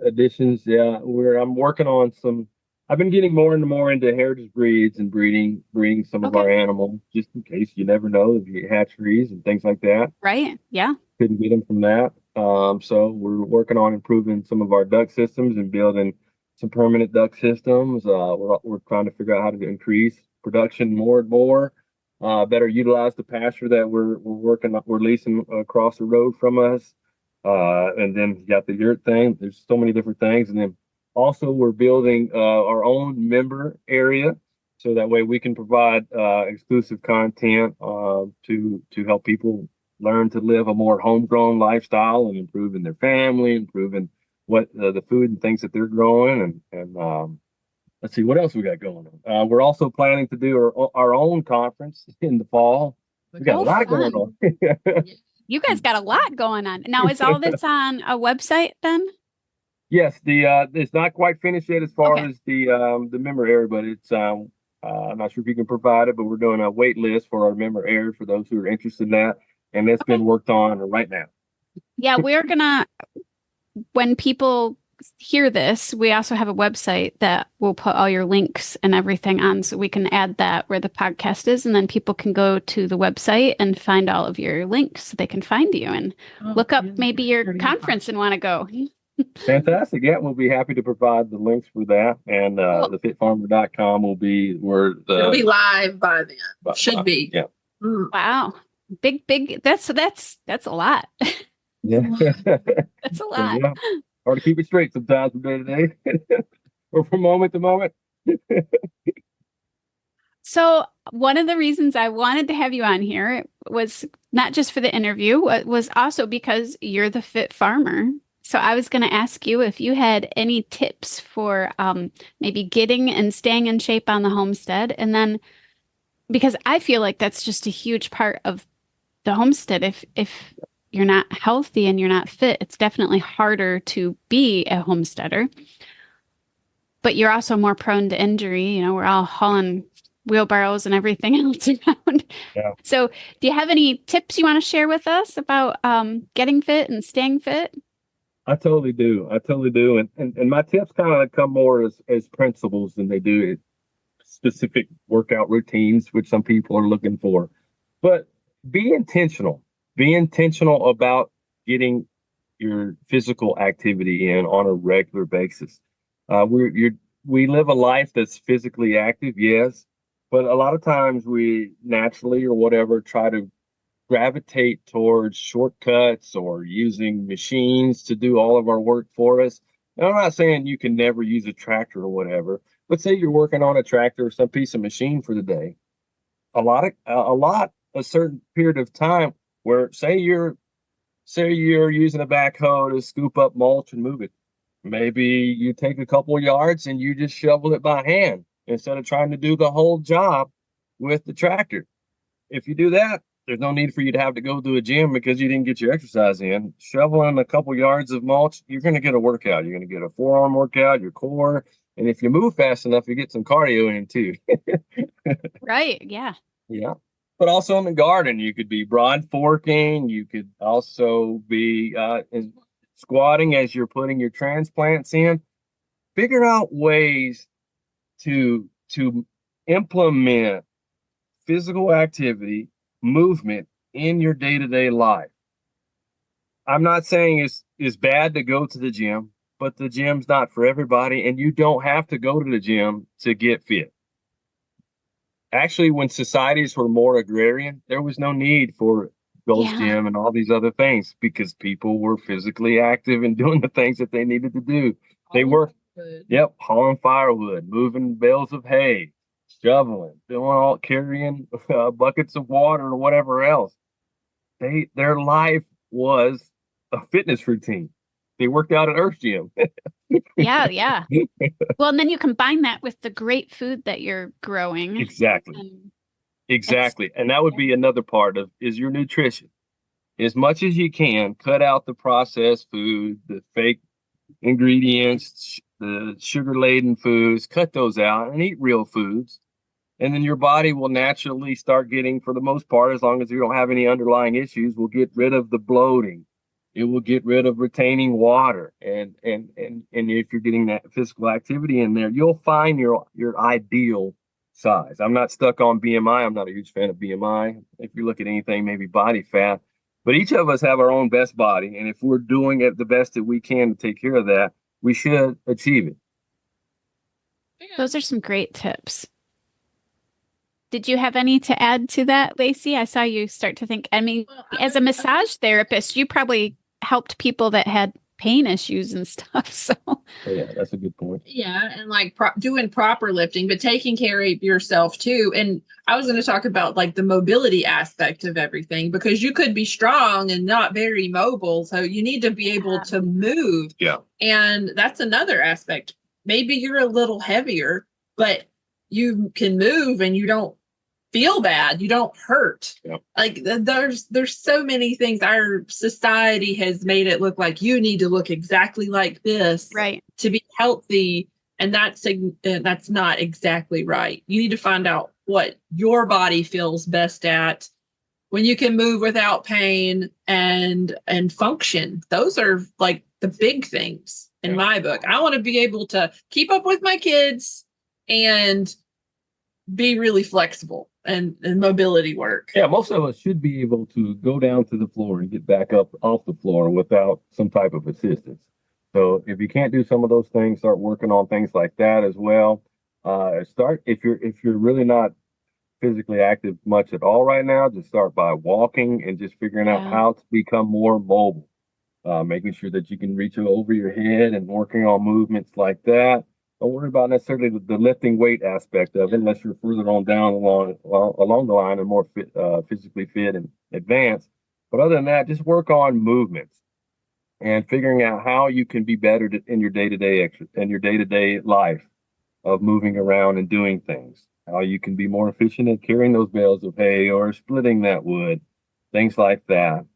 additions. Yeah, where I'm working on some. I've been getting more and more into heritage breeds and breeding some of our Okay. animals, just in case you never know if you hatcheries and things like that. Right. Yeah. Couldn't get them from that. So we're working on improving some of our duct systems and building some permanent duct systems. We're trying to figure out how to increase production more and more, better utilize the pasture that we're leasing across the road from us. And then you got the yurt thing. There's so many different things. And then also we're building our own member area. So that way we can provide exclusive content to help people learn to live a more homegrown lifestyle and improving their family, improving what the food and things that they're growing. And let's see what else we got going on. We're also planning to do our own conference in the fall. We got a Oh, lot going fun. on. You guys got a lot going on. Now, is all this on a website then? Yes, it's not quite finished yet as far Okay. as the member area, but it's I'm not sure if you can provide it, but we're doing a wait list for our member area for those who are interested in that, and that's Okay. been worked on right now. Yeah, we're gonna, when people hear this, we also have a website that will put all your links and everything on, so we can add that where the podcast is, and then people can go to the website and find all of your links so they can find you and look up maybe your conference and want to go. Fantastic. Yeah, we'll be happy to provide the links for that. And Cool. the fitfarmer.com will be where It'll be live by then. Should be. Yeah. Wow. Big. That's a lot. Yeah. That's a lot. Yeah. Hard to keep it straight sometimes from day to day or from moment to moment. So one of the reasons I wanted to have you on here was not just for the interview, it was also because you're the fit farmer. So I was going to ask you if you had any tips for maybe getting and staying in shape on the homestead. And then because I feel like that's just a huge part of the homestead. If you're not healthy and you're not fit, it's definitely harder to be a homesteader. But you're also more prone to injury. You know, we're all hauling wheelbarrows and everything else around. Yeah. So, do you have any tips you want to share with us about getting fit and staying fit? I totally do. And my tips kind of come more as principles than they do specific workout routines, which some people are looking for. But be intentional. Be intentional about getting your physical activity in on a regular basis. We live a life that's physically active, yes, but a lot of times we naturally or whatever try to gravitate towards shortcuts or using machines to do all of our work for us. And I'm not saying you can never use a tractor or whatever, but say you're working on a tractor or some piece of machine for the day. A certain period of time where say you're using a backhoe to scoop up mulch and move it. Maybe you take a couple of yards and you just shovel it by hand instead of trying to do the whole job with the tractor. If you do that, there's no need for you to have to go to a gym because you didn't get your exercise in. Shoveling a couple yards of mulch, you're going to get a workout. You're going to get a forearm workout, your core. And if you move fast enough, you get some cardio in too. Right. Yeah. Yeah. But also in the garden, you could be broad forking. You could also be squatting as you're putting your transplants in. Figure out ways to implement physical activity, movement in your day-to-day life. I'm not saying it's bad to go to the gym, but the gym's not for everybody, and you don't have to go to the gym to get fit. Actually, when societies were more agrarian, there was no need for Gold's Gym and all these other things because people were physically active and doing the things that they needed to do. They were, hauling firewood, moving bales of hay, shoveling, carrying buckets of water or whatever else. Their life was a fitness routine. They worked out at Earth Gym. Yeah. Well, and then you combine that with the great food that you're growing. Exactly. And that would be another part of is your nutrition. As much as you can, cut out the processed food, the fake ingredients, the sugar-laden foods, cut those out and eat real foods. And then your body will naturally start getting, for the most part, as long as you don't have any underlying issues, will get rid of the bloating, It will get rid of retaining water. And if you're getting that physical activity in there, you'll find your ideal size. I'm not stuck on BMI. I'm not a huge fan of BMI. If you look at anything, maybe body fat. But each of us have our own best body. And if we're doing it the best that we can to take care of that, we should achieve it. Those are some great tips. Did you have any to add to that, Lacie? I saw you start to think. I mean, as a massage therapist, you probably helped people that had pain issues and stuff. So, yeah, that's a good point. Yeah, and like doing proper lifting, but taking care of yourself too. And I was going to talk about like the mobility aspect of everything, because you could be strong and not very mobile. So you need to be able to move. Yeah. And that's another aspect. Maybe you're a little heavier, but you can move and you don't feel bad, you don't hurt. Yep. Like there's so many things. Our society has made it look like you need to look exactly like this, right, to be healthy, and that's not exactly right. You need to find out what your body feels best at, when you can move without pain and function. Those are like the big things in my book. I want to be able to keep up with my kids and be really flexible and mobility work. Yeah, most of us should be able to go down to the floor and get back up off the floor without some type of assistance. So if you can't do some of those things, start working on things like that as well. Start if you're really not physically active much at all right now, just start by walking and just figuring out how to become more mobile. Making sure that you can reach over your head and working on movements like that. Don't worry about necessarily the lifting weight aspect of it, unless you're further on down along the line and more physically fit and advanced. But other than that, just work on movements and figuring out how you can be better in your day-to-day life of moving around and doing things. How you can be more efficient at carrying those bales of hay or splitting that wood, things like that.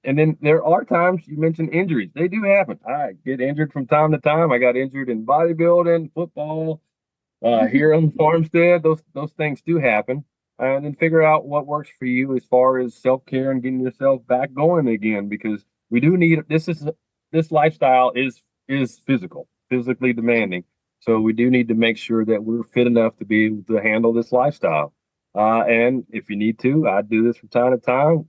And then there are times, you mentioned injuries. They do happen. I get injured from time to time. I got injured in bodybuilding, football, here on the homestead. Those things do happen. And then figure out what works for you as far as self-care and getting yourself back going again, because we do need this lifestyle is physically demanding. So we do need to make sure that we're fit enough to be able to handle this lifestyle. And if you need to, I do this from time to time.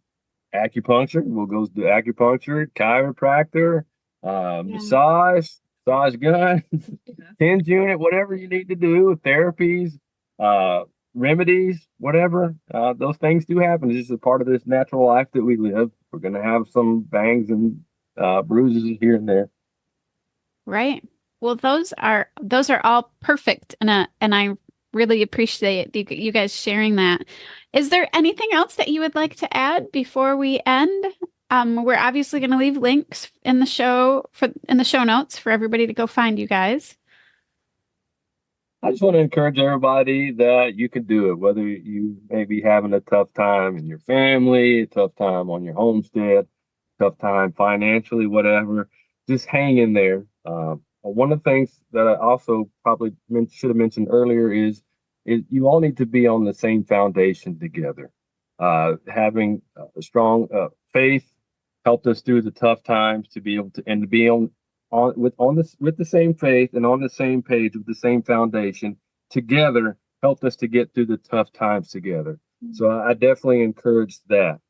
Acupuncture, we'll go to acupuncture, chiropractor, massage gun, TENS unit, whatever you need to do, therapies, remedies, whatever. Those things do happen. It's just a part of this natural life that we live. We're going to have some bangs and bruises here and there. Right. Well, those are all perfect, and I really appreciate you guys sharing that. Is there anything else that you would like to add before we end? We're obviously going to leave links in the show notes for everybody to go find you guys. I just want to encourage everybody that you can do it, whether you may be having a tough time in your family, a tough time on your homestead, tough time financially, whatever. Just hang in there. One of the things that I also probably should have mentioned earlier is you all need to be on the same foundation together. Having a strong faith helped us through the tough times to be able to be with the same faith and on the same page with the same foundation together helped us to get through the tough times together. Mm-hmm. So I definitely encourage that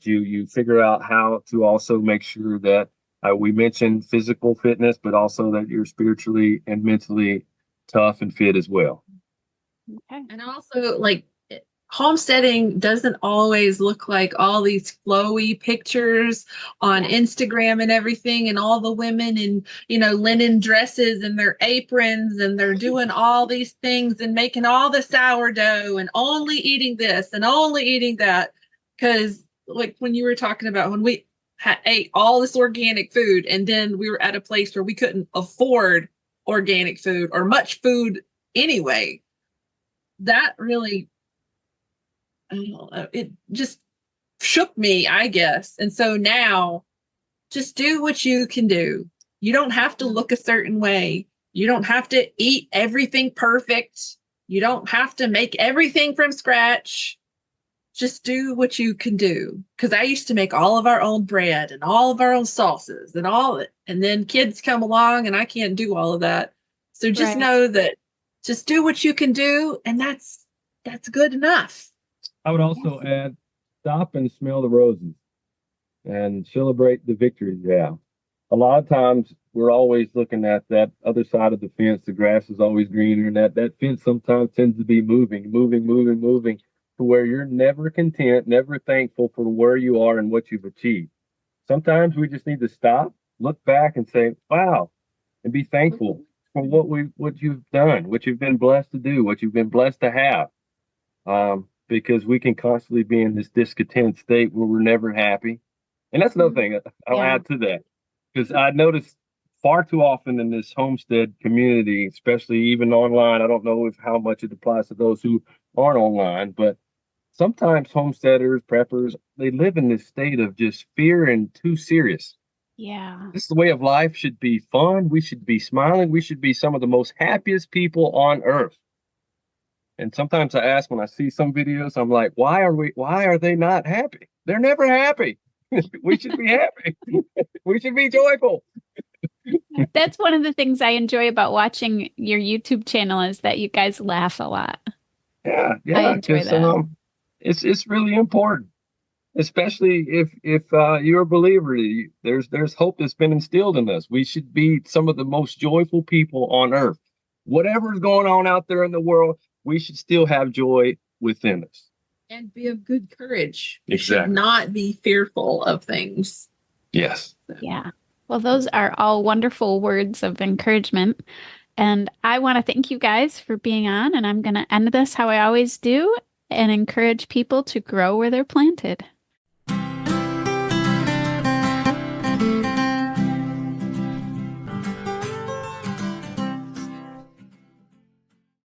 you figure out how to also make sure that we mentioned physical fitness, but also that you're spiritually and mentally tough and fit as well. Okay. And also, like, homesteading doesn't always look like all these flowy pictures on Instagram and everything, and all the women in, linen dresses and their aprons, and they're doing all these things and making all the sourdough and only eating this and only eating that. Because, like, when you were talking about when we ate all this organic food, and then we were at a place where we couldn't afford organic food or much food anyway, that really, I don't know, it just shook me, I guess. And so now just do what you can do. You don't have to look a certain way. You don't have to eat everything perfect. You don't have to make everything from scratch. just do what you can do. Because I used to make all of our own bread and all of our own sauces and all of it. And then kids come along and I can't do all of that. So just know that just do what you can do. And that's good enough. I would also add, stop and smell the roses and celebrate the victories you have. A lot of times we're always looking at that other side of the fence. The grass is always greener, and that fence sometimes tends to be moving to where you're never content, never thankful for where you are and what you've achieved. Sometimes we just need to stop, look back and say, wow, and be thankful for what you've done, what you've been blessed to do, what you've been blessed to have. Because we can constantly be in this discontent state where we're never happy. And that's another thing I'll add to that, because I noticed far too often in this homestead community, especially even online, I don't know how much it applies to those who aren't online, but sometimes homesteaders, preppers, they live in this state of just fear and too serious. Yeah. This is the way of life should be fun. We should be smiling. We should be some of the most happiest people on earth. And sometimes I ask when I see some videos, I'm like, why are they not happy? They're never happy. We should be happy. We should be joyful. That's one of the things I enjoy about watching your YouTube channel is that you guys laugh a lot. Yeah. I enjoy that. It's really important, especially if you're a believer. There's hope that's been instilled in us. We should be some of the most joyful people on earth. Whatever's going on out there in the world, we should still have joy within us. And be of good courage. Exactly. You should not be fearful of things. Yes. Yeah. Well, those are all wonderful words of encouragement. And I want to thank you guys for being on. And I'm going to end this how I always do and encourage people to grow where they're planted.